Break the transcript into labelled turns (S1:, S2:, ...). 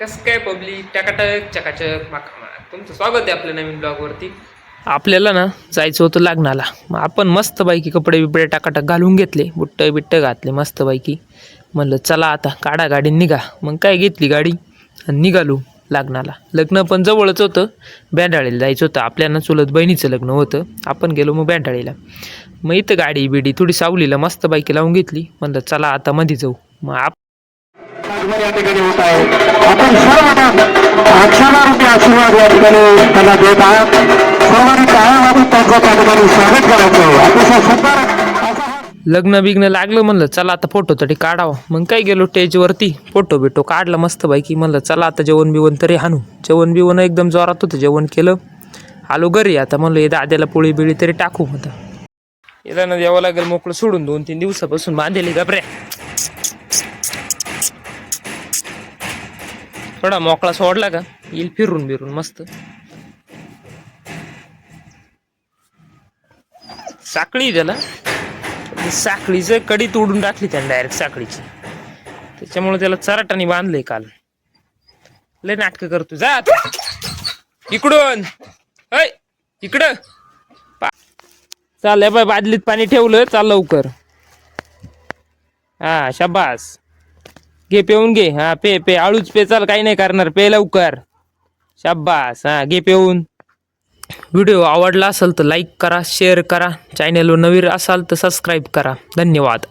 S1: कसं काय पब्लिक टकाटक चकाचक माखा तुमचं स्वागत आहे आपल्या नवीन ब्लॉगवरती. आपल्याला ना जायचं होतं लग्नाला. मग आपण मस्तपैकी कपडे बिपडे टाकाटक घालून घेतले, बुट्ट बिट्ट घातले मस्तपैकी. म्हणलं चला आता काढा गाडी निघा. मग काय घेतली गाडी आणि निघालो लग्नाला. लग्न पण जवळच होतं, बँडाळीला जायचं होतं. आपल्याला चुलत बहिणीचं लग्न होतं. आपण गेलो मग बँडाळीला. मग इथं गाडी बिडी थोडी सावलीला मस्तपैकी लावून घेतली. म्हणलं चला आता मध्ये जाऊ. मग
S2: या ठिकाणी होत आहे. आपण सर्व अक्षरारूपी आशीर्वाद या ठिकाणी त्यांना देत आहात. सर्वांनी टाळ्या वाजून त्यांचं त्या ठिकाणी स्वागत करायचं. अतिशय सुंदर
S1: लग्न बिग्न लागलं. म्हणलं चला आता फोटो तरी काढावं. मग काय गेलो स्टेजवरती फोटो बिटो काढला मस्तपैकी. म्हणलं चला आता जेवण बिवण तरी हाणू. जेवण बिवण एकदम जोरात होतं. जेवण केलं, आलो घरी. आता म्हणलं हे दाद्याला पोळी बिळी तरी टाकू. आता याला ना द्यावं लागेल मोकळं सोडून. 2-3 दिवसापासून बांधलेली गबऱ्या. थोडा मोकळा सोडला का येईल फिरून बिरून मस्त. साखळी त्याला, साखळीचं कडी तोडून टाकली त्याने डायरेक्ट साखळीची. त्याच्यामुळे त्याला चराटाने बांधलंय काल. लय नाटकं करतो. जा इकडून, ऐ इकडं चाल. बाय बादलीत पाणी ठेवलं, चाल लवकर. हा शाबास, घे पेऊन घे. हा पे पे आळूच पे. चाल काही नाही करणार, पे लवकर. शाबास. हा घे पेऊन. व्हिडिओ आवडला असेल तर लाईक करा, शेअर करा. चॅनलवर नवीन असाल तर सबस्क्राईब करा. धन्यवाद.